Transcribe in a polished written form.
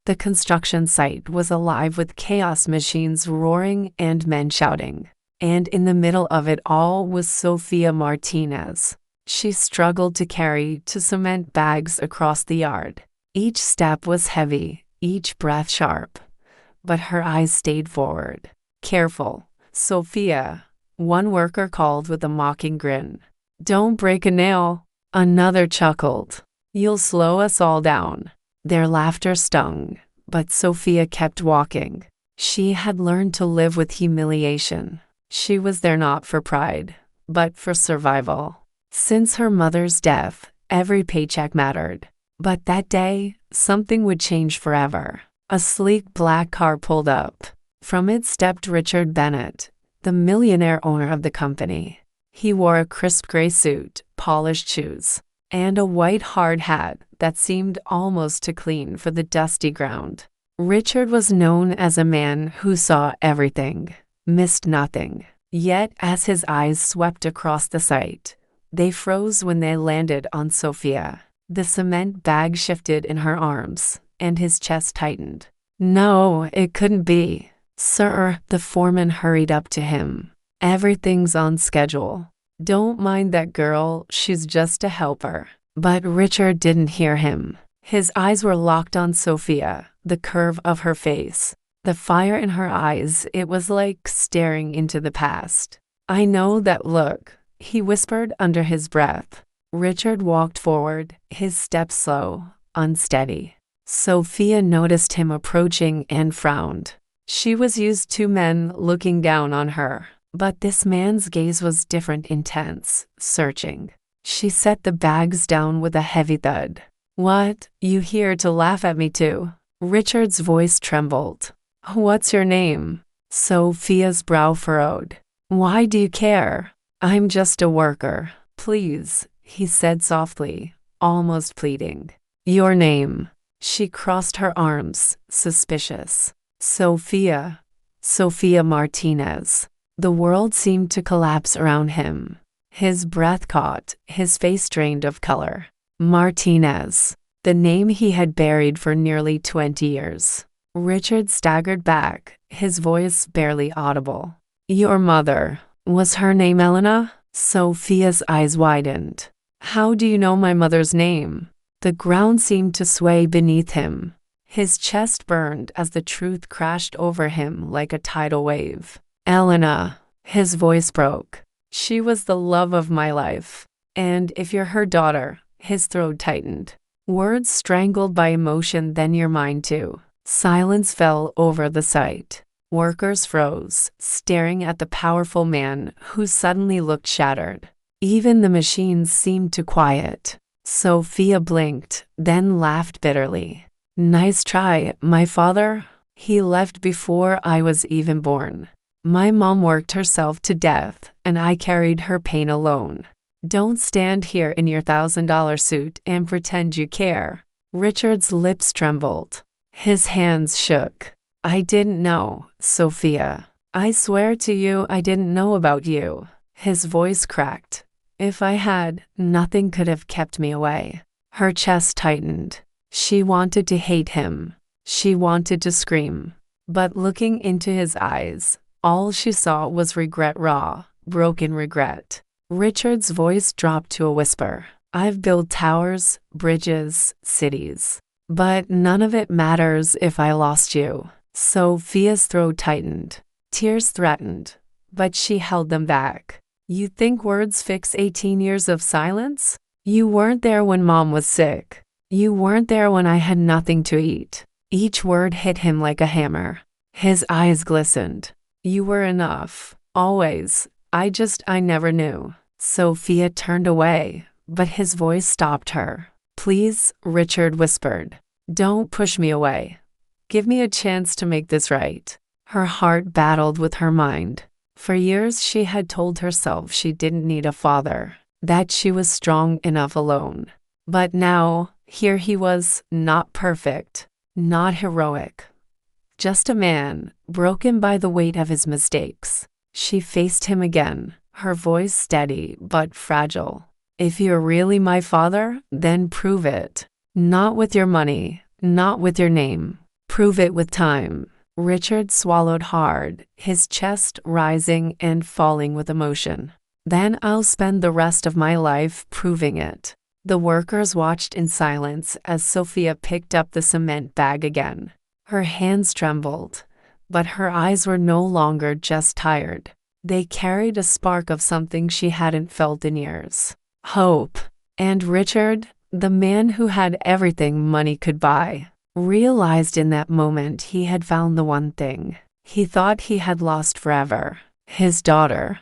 The construction site was alive with chaos, machines roaring and men shouting. And in the middle of it all was Sophia Martinez. She struggled to carry two cement bags across the yard. Each step was heavy, each breath sharp. But her eyes stayed forward. "Careful, Sophia," one worker called with a mocking grin. "Don't break a nail." Another chuckled. "You'll slow us all down." Their laughter stung, but Sophia kept walking. She had learned to live with humiliation. She was there not for pride, but for survival. Since her mother's death, every paycheck mattered. But that day, something would change forever. A sleek black car pulled up. From it stepped Richard Bennett, the millionaire owner of the company. He wore a crisp gray suit, polished shoes, and a white hard hat that seemed almost too clean for the dusty ground. Richard was known as a man who saw everything, missed nothing. Yet as his eyes swept across the site, they froze when they landed on Sophia. The cement bag shifted in her arms, and his chest tightened. No, it couldn't be. "Sir," the foreman hurried up to him. "Everything's on schedule. Don't mind that girl, she's just a helper." But Richard didn't hear him. His eyes were locked on Sophia, the curve of her face, the fire in her eyes. It was like staring into the past. "I know that look," he whispered under his breath. Richard walked forward, his steps slow, unsteady. Sophia noticed him approaching and frowned. She was used to men looking down on her, but this man's gaze was different, intense, searching. She set the bags down with a heavy thud. "What, you here to laugh at me too?" Richard's voice trembled. "What's your name?" Sophia's brow furrowed. "Why do you care? I'm just a worker. Please," he said softly, almost pleading. "Your name." She crossed her arms, suspicious. "Sophia. Sophia Martinez." The world seemed to collapse around him. His breath caught, his face drained of color. Martinez, the name he had buried for nearly 20 years. Richard staggered back, his voice barely audible. "Your mother, was her name Elena?" Sophia's eyes widened. "How do you know my mother's name?" The ground seemed to sway beneath him. His chest burned as the truth crashed over him like a tidal wave. "Elena," his voice broke. "She was the love of my life. And if you're her daughter," his throat tightened. Words strangled by emotion, "then you're mine too." Silence fell over the site. Workers froze, staring at the powerful man who suddenly looked shattered. Even the machines seemed to quiet. Sophia blinked, then laughed bitterly. "Nice try, my father. He left before I was even born. My mom worked herself to death, and I carried her pain alone. Don't stand here in your $1,000 suit and pretend you care." Richard's lips trembled. His hands shook. "I didn't know, Sophia. I swear to you I didn't know about you." His voice cracked. "If I had, nothing could have kept me away." Her chest tightened. She wanted to hate him. She wanted to scream. But looking into his eyes, all she saw was regret, raw, broken regret. Richard's voice dropped to a whisper. "I've built towers, bridges, cities. But none of it matters if I lost you." Sophia's throat tightened. Tears threatened, but she held them back. "You think words fix 18 years of silence? You weren't there when Mom was sick. You weren't there when I had nothing to eat." Each word hit him like a hammer. His eyes glistened. "You were enough. Always. I never knew." Sophia turned away, but his voice stopped her. "Please," Richard whispered. "Don't push me away. Give me a chance to make this right." Her heart battled with her mind. For years she had told herself she didn't need a father, that she was strong enough alone. But now, here he was, not perfect, not heroic. Just a man, broken by the weight of his mistakes. She faced him again, her voice steady but fragile. "If you're really my father, then prove it. Not with your money, not with your name, Prove it with time. Richard swallowed hard, his chest rising and falling with emotion. Then I'll spend the rest of my life proving it. The workers watched in silence as Sophia picked up the cement bag again. Her hands trembled, but her eyes were no longer just tired. They carried a spark of something she hadn't felt in years. Hope. And Richard, the man who had everything money could buy, realized in that moment he had found the one thing he thought he had lost forever: his daughter.